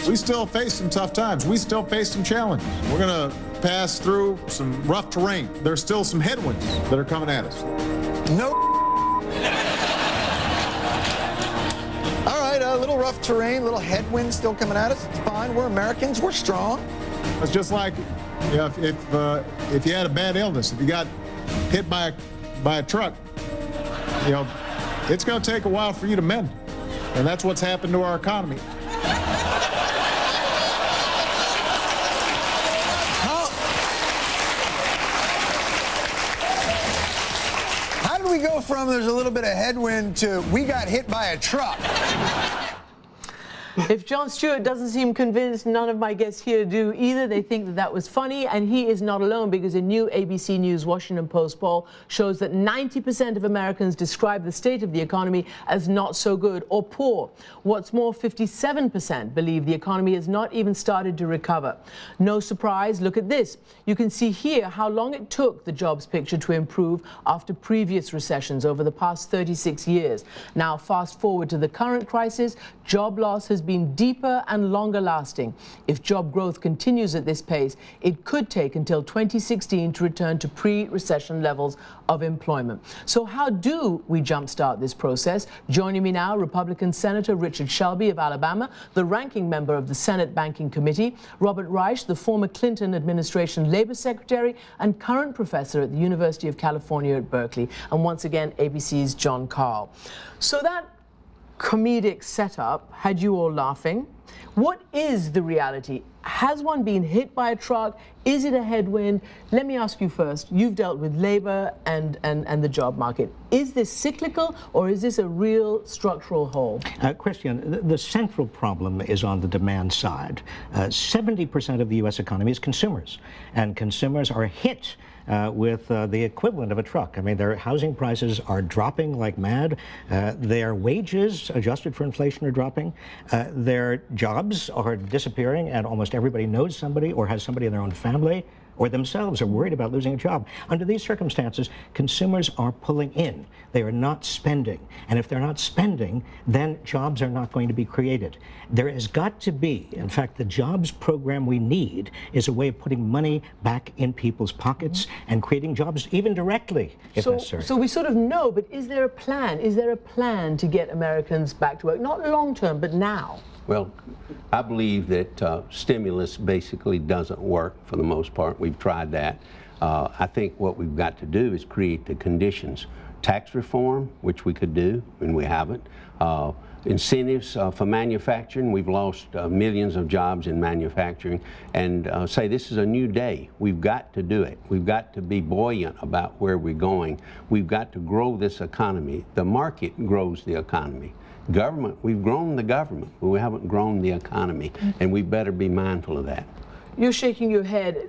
We still face some tough times. We still face some challenges. We're going to pass through some rough terrain. There's still some headwinds that are coming at us. No. All right, a little rough terrain, a little headwind still coming at us. It's fine. We're Americans. We're strong. It's just like, you know, if you had a bad illness, if you got hit by a truck, you know, it's going to take a while for you to mend. And that's what's happened to our economy. How did we go from there's a little bit of headwind to we got hit by a truck? If Jon Stewart doesn't seem convinced, none of my guests here do either. They think that that was funny, and he is not alone, because a new ABC News Washington Post poll shows that 90% of Americans describe the state of the economy as not so good or poor. What's more, 57% believe the economy has not even started to recover. No surprise, look at this. You can see here how long it took the jobs picture to improve after previous recessions over the past 36 years. Now, fast forward to the current crisis, job loss has been deeper and longer lasting. If job growth continues at this pace, it could take until 2016 to return to pre-recession levels of employment. So how do we jumpstart this process? Joining me now, Republican Senator Richard Shelby of Alabama, the ranking member of the Senate Banking Committee, Robert Reich, the former Clinton administration Labor Secretary and current professor at the University of California at Berkeley, and once again, ABC's John Carl. So that comedic setup had you all laughing. What is the reality? Has one been hit by a truck? Is it a headwind? Let me ask you first. You've dealt with labor and the job market. Is this cyclical, or is this a real structural hole? Christian, the central problem is on the demand side. 70% of the U.S. economy is consumers, and consumers are hit with the equivalent of a truck. I mean, their housing prices are dropping like mad. Their wages, adjusted for inflation, are dropping. Their jobs are disappearing, and almost everybody knows somebody or has somebody in their own family or themselves are worried about losing a job. Under these circumstances, consumers are pulling in. They are not spending. And if they're not spending, then jobs are not going to be created. There has got to be, in fact, the jobs program we need is a way of putting money back in people's pockets and creating jobs even directly, if necessary. So we sort of know, but is there a plan? Is there a plan to get Americans back to work? Not long term, but now. Well, I believe that stimulus basically doesn't work for the most part. We've tried that. I think what we've got to do is create the conditions. Tax reform, which we could do, and we haven't. Incentives for manufacturing. We've lost millions of jobs in manufacturing. And say this is a new day. We've got to do it. We've got to be buoyant about where we're going. We've got to grow this economy. The market grows the economy. Government, we've grown the government, but we haven't grown the economy, and we better be mindful of that. You're shaking your head.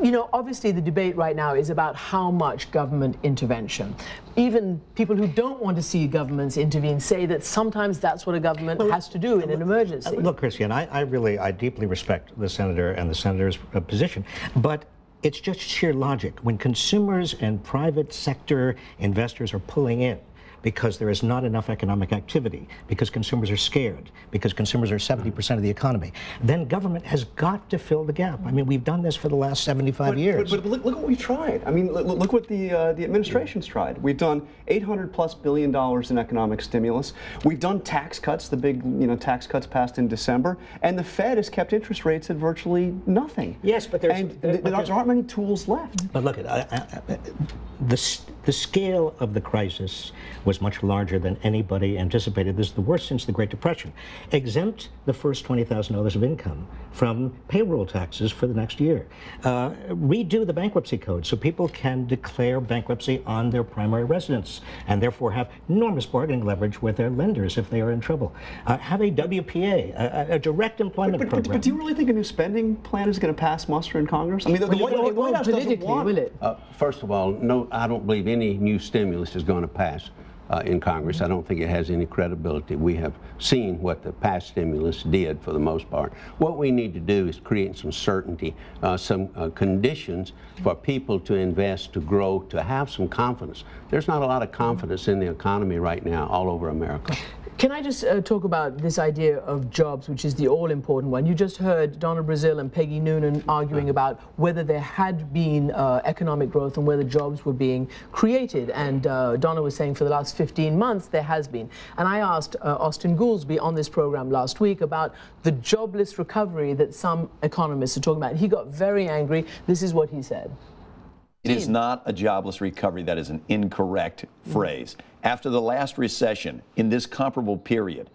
You know, obviously the debate right now is about how much government intervention. Even people who don't want to see governments intervene say that sometimes that's what a government has to do in an emergency. Look, Christian, I deeply respect the senator and the senator's position, but it's just sheer logic. When consumers and private sector investors are pulling in, because there is not enough economic activity, because consumers are scared, because consumers are 70% of the economy, then government has got to fill the gap. I mean, we've done this for the last 75 years. But look what we've tried. I mean, look what the administration's tried. We've done $800+ billion in economic stimulus. We've done tax cuts, the big tax cuts passed in December, and the Fed has kept interest rates at virtually nothing. Yes, but there aren't many tools left. But look, the scale of the crisis was much larger than anybody anticipated. This is the worst since the Great Depression. Exempt the first $20,000 of income from payroll taxes for the next year. Redo the bankruptcy code so people can declare bankruptcy on their primary residence and therefore have enormous bargaining leverage with their lenders if they are in trouble. Have a WPA, a direct employment program. But do you really think a new spending plan is going to pass muster in Congress? I mean, the White House doesn't want. Will it? First of all, no, I don't believe any new stimulus is going to pass in Congress. I don't think it has any credibility. We have seen what the past stimulus did for the most part. What we need to do is create some certainty, some conditions for people to invest, to grow, to have some confidence. There's not a lot of confidence in the economy right now all over America. Can I just talk about this idea of jobs, which is the all-important one? You just heard Donna Brazil and Peggy Noonan arguing about whether there had been economic growth and whether jobs were being created. And Donna was saying for the last 15 months there has been. And I asked Austin Goolsbee on this program last week about the jobless recovery that some economists are talking about. He got very angry. This is what he said. It is not a jobless recovery. That is an incorrect phrase. After the last recession, in this comparable period,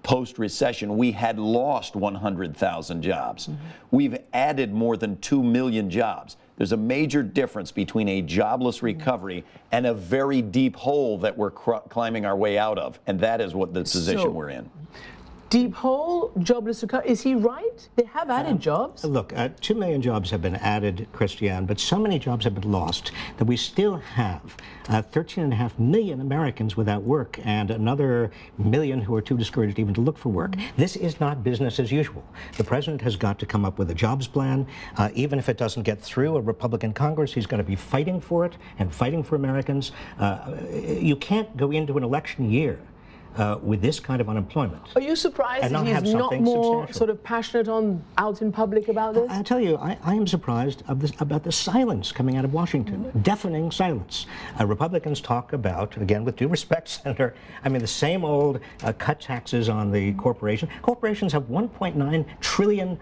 post-recession, we had lost 100,000 jobs. We've added more than 2 million jobs. There's a major difference between a jobless recovery and a very deep hole that we're climbing our way out of, and that is what the position we're in. Deep hole, jobless recovery. Is he right? They have added jobs. Look, 2 million jobs have been added, Christiane, but so many jobs have been lost that we still have 13.5 million Americans without work and another million who are too discouraged even to look for work. This is not business as usual. The president has got to come up with a jobs plan. Even if it doesn't get through a Republican Congress, he's going to be fighting for it and fighting for Americans. You can't go into an election year with this kind of unemployment. Are you surprised that he's not more sort of passionate out in public about this? I'll tell you, I am surprised about the silence coming out of Washington, deafening silence. Republicans talk about, again, with due respect, Senator, I mean, the same old cut taxes on the corporation. Corporations have $1.9 trillion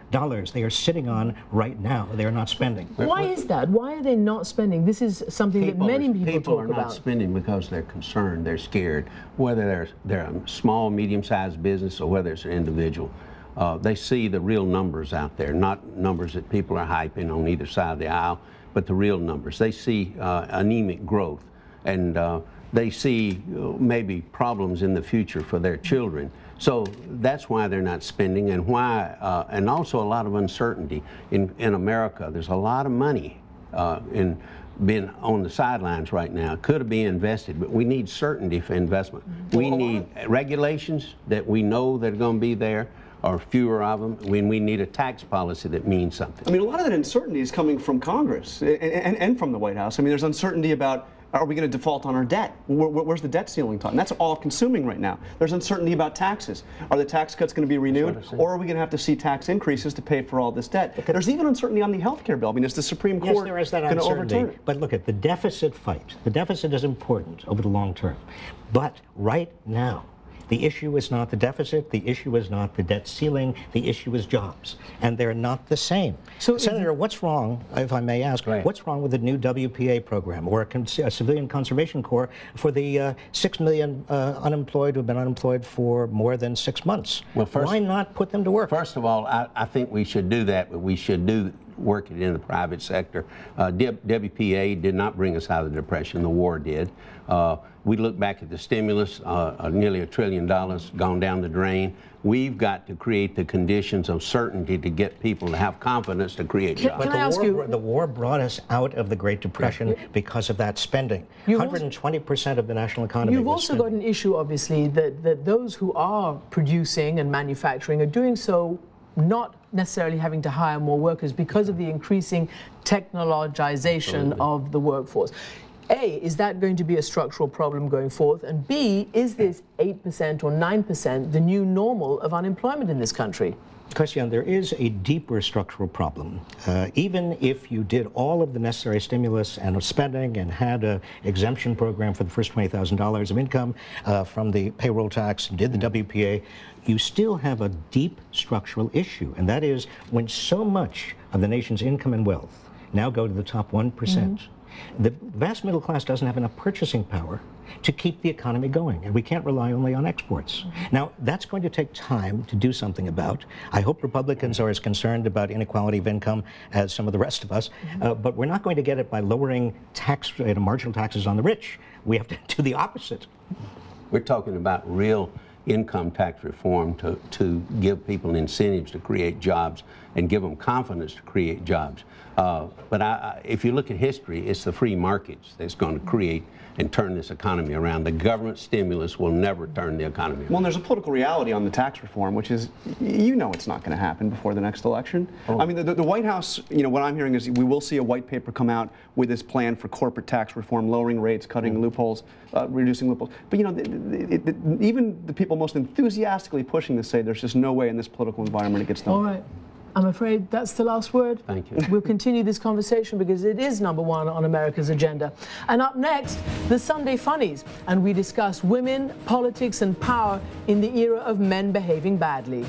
they are sitting on right now. They are not spending. Why is that? Why are they not spending? This is something that many people talk about. People are not spending because they're concerned, they're scared, whether they're a small, medium-sized business or whether it's an individual. They see the real numbers out there, not numbers that people are hyping on either side of the aisle, but the real numbers. They see anemic growth, and they see maybe problems in the future for their children. So that's why they're not spending, and why, and also a lot of uncertainty in America. There's a lot of money in being on the sidelines right now. Could have been invested, but we need certainty for investment. We need regulations that we know that are going to be there, or fewer of them. We need a tax policy that means something. I mean, a lot of that uncertainty is coming from Congress and from the White House. I mean, there's uncertainty about, are we going to default on our debt? Where's the debt ceiling time? That's all consuming right now. There's uncertainty about taxes. Are the tax cuts going to be renewed, or are we going to have to see tax increases to pay for all this debt? There's even uncertainty on the health care bill. I mean, is the Supreme Court going to overturn it? But look at the deficit fight. The deficit is important over the long term. But right now, the issue is not the deficit, the issue is not the debt ceiling, the issue is jobs. And they're not the same. So, Senator, what's wrong, if I may ask, what's wrong with the new WPA program or a civilian conservation corps for the 6 million unemployed who have been unemployed for more than 6 months? Well, why not put them to work? First of all, I think we should do that, but we should work it in the private sector. WPA did not bring us out of the Depression. The war did. We look back at the stimulus, nearly $1 trillion gone down the drain. We've got to create the conditions of certainty to get people to have confidence to create jobs. But the war brought us out of the Great Depression because of that spending. 120% of the national economy. You've also got an issue, obviously, that those who are producing and manufacturing are doing so not necessarily having to hire more workers because of the increasing technologization of the workforce. A, is that going to be a structural problem going forth? And B, is this 8% or 9% the new normal of unemployment in this country? Christiane, there is a deeper structural problem. Even if you did all of the necessary stimulus and spending and had an exemption program for the first $20,000 of income from the payroll tax and did the WPA, you still have a deep structural issue. And that is when so much of the nation's income and wealth now go to the top 1%. The vast middle class doesn't have enough purchasing power to keep the economy going, and we can't rely only on exports. Now, that's going to take time to do something about. I hope Republicans are as concerned about inequality of income as some of the rest of us, but we're not going to get it by lowering marginal taxes on the rich. We have to do the opposite. We're talking about real income tax reform to give people incentives to create jobs and give them confidence to create jobs. But if you look at history, it's the free markets that's going to create and turn this economy around. The government stimulus will never turn the economy around. Well, and there's a political reality on the tax reform, which is, you know, it's not going to happen before the next election. I mean, the White House, you know, what I'm hearing is we will see a white paper come out with this plan for corporate tax reform, lowering rates, cutting loopholes, reducing loopholes. But, you know, even the people people most enthusiastically pushing to say there's just no way in this political environment it gets done. All right. I'm afraid that's the last word. Thank you. We'll continue this conversation because it is #1 on America's agenda. And up next, the Sunday Funnies, and we discuss women, politics, and power in the era of men behaving badly.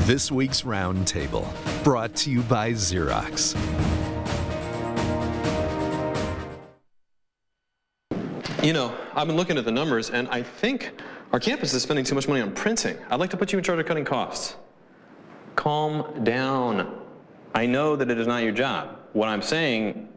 This week's Roundtable, brought to you by Xerox. You know, I've been looking at the numbers, and I think our campus is spending too much money on printing. I'd like to put you in charge of cutting costs. Calm down. I know that it is not your job. What I'm saying